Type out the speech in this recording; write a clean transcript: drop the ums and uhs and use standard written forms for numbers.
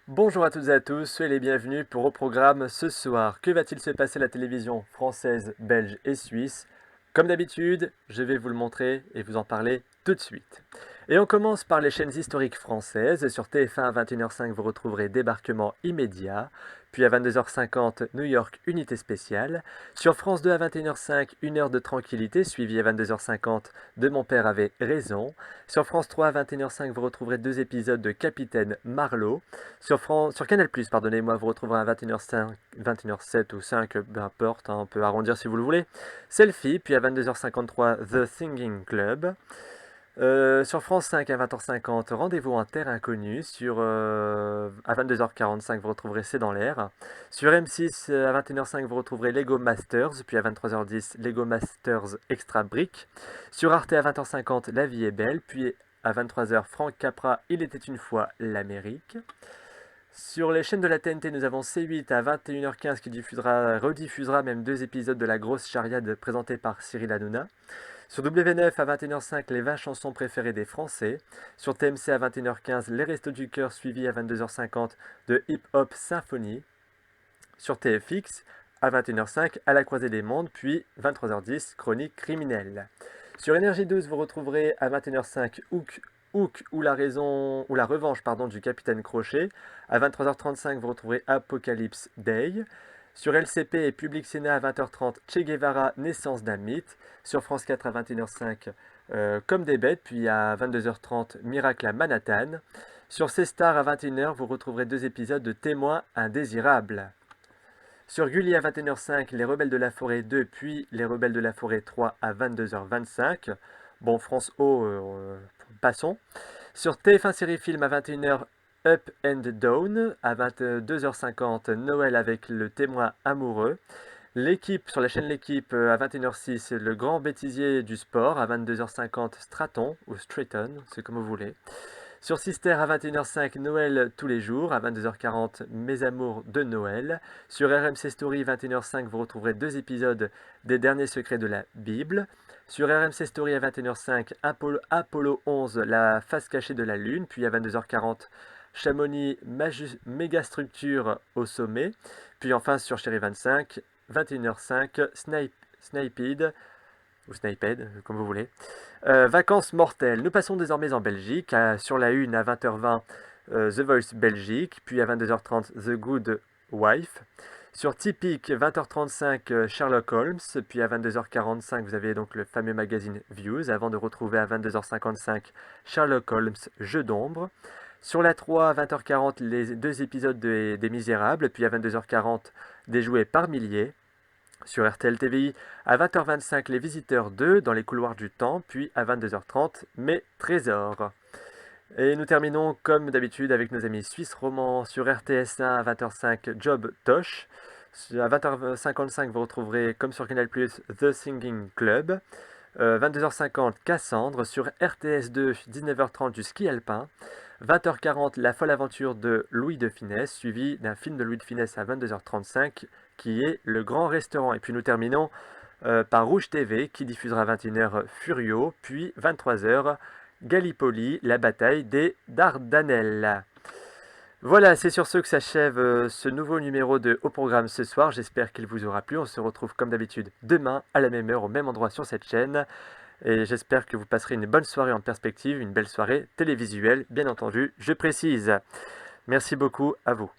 Bonjour à toutes et à tous, soyez les bienvenus pour au programme ce soir. Que va-t-il se passer à la télévision française, belge et suisse? Comme d'habitude, je vais vous le montrer et vous en parler tout de suite. Et on commence par les chaînes historiques françaises. Sur TF1 à 21h05, vous retrouverez Débarquement immédiat. Puis à 22h50, New York Unité spéciale. Sur France 2 à 21h05, Une heure de tranquillité, suivi à 22h50 de Mon père avait raison. Sur France 3 à 21h05, vous retrouverez deux épisodes de Capitaine Marlowe. Sur Canal+, pardonnez-moi, vous retrouverez à 21h05, 21h07 ou 5, peu importe, hein, on peut arrondir si vous le voulez. Selfie, puis à 22h53, The Singing Club. Sur France 5 à 20h50, Rendez-vous en terre inconnue. À 22h45, vous retrouverez C'est dans l'air. Sur M6 à 21h05, vous retrouverez Lego Masters. Puis à 23h10, Lego Masters Extra Brick. Sur Arte à 20h50, La vie est belle. Puis à 23h, Franck Capra, Il était une fois l'Amérique. Sur les chaînes de la TNT, nous avons C8 à 21h15 qui rediffusera même deux épisodes de La Grosse Chariade présentée par Cyril Hanouna. Sur W9 à 21h05, les 20 chansons préférées des Français. Sur TMC à 21h15, Les Restos du Cœur suivis à 22h50 de Hip Hop Symphony. Sur TFX à 21h05, À la croisée des mondes, puis 23h10, Chronique criminelle. Sur Énergie 12, vous retrouverez à 21h05 Hook ou la revanche du Capitaine Crochet. À 23h35, vous retrouverez Apocalypse Day. Sur LCP et Public Sénat à 20h30, Che Guevara, naissance d'un mythe. Sur France 4 à 21h05, Comme des bêtes, puis à 22h30, Miracle à Manhattan. Sur C-Star à 21h, vous retrouverez deux épisodes de Témoins indésirables. Sur Gulli à 21h05, Les Rebelles de la Forêt 2, puis Les Rebelles de la Forêt 3 à 22h25. Bon, France O, passons. Sur TF1 Série Film à 21h, Up and Down. À 22h50, Noël avec le témoin amoureux. L'équipe, sur la chaîne L'équipe, à 21h06, Le Grand Bêtisier du Sport. À 22h50, Straton, ou Stratton, c'est comme vous voulez. Sur Sister à 21h05, Noël tous les jours. À 22h40, Mes amours de Noël. Sur RMC Story, 21h05, vous retrouverez deux épisodes des Derniers secrets de la Bible. Sur RMC Story à 21h05, Apollo 11, la face cachée de la Lune. Puis à 22h40, Chamonix, mégastructure au sommet. Puis enfin sur Chéri 25, 21h05, Sniped, ou Sniped, comme vous voulez. Vacances mortelles. Nous passons désormais en Belgique. Sur la une à 20h20, The Voice Belgique. Puis à 22h30, The Good Wife. Sur Typique, 20h35, Sherlock Holmes. Puis à 22h45, vous avez donc le fameux magazine Views. Avant de retrouver à 22h55, Sherlock Holmes, Jeu d'ombre. Sur la 3, à 20h40, les deux épisodes des Misérables. Puis à 22h40, Déjoués par milliers. Sur RTL TVI, à 20h25, Les Visiteurs 2, Dans les couloirs du temps, puis à 22h30, Mes trésors. Et nous terminons comme d'habitude avec nos amis suisses romans sur RTS1 à 20h05, Job Tosh. À 20h55, vous retrouverez, comme sur Canal+, The Singing Club. 22h50, Cassandre. Sur RTS2, 19h30, du ski alpin. 20h40, La folle aventure de Louis de Funès, suivi d'un film de Louis de Funès à 22h35, qui est Le Grand Restaurant. Et puis nous terminons par Rouge TV, qui diffusera à 21h Furio, puis 23h Gallipoli, la bataille des Dardanelles. Voilà, c'est sur ce que s'achève ce nouveau numéro de Au Programme ce soir. J'espère qu'il vous aura plu. On se retrouve comme d'habitude demain à la même heure, au même endroit sur cette chaîne. Et j'espère que vous passerez une bonne soirée en perspective, une belle soirée télévisuelle, bien entendu, je précise. Merci beaucoup à vous.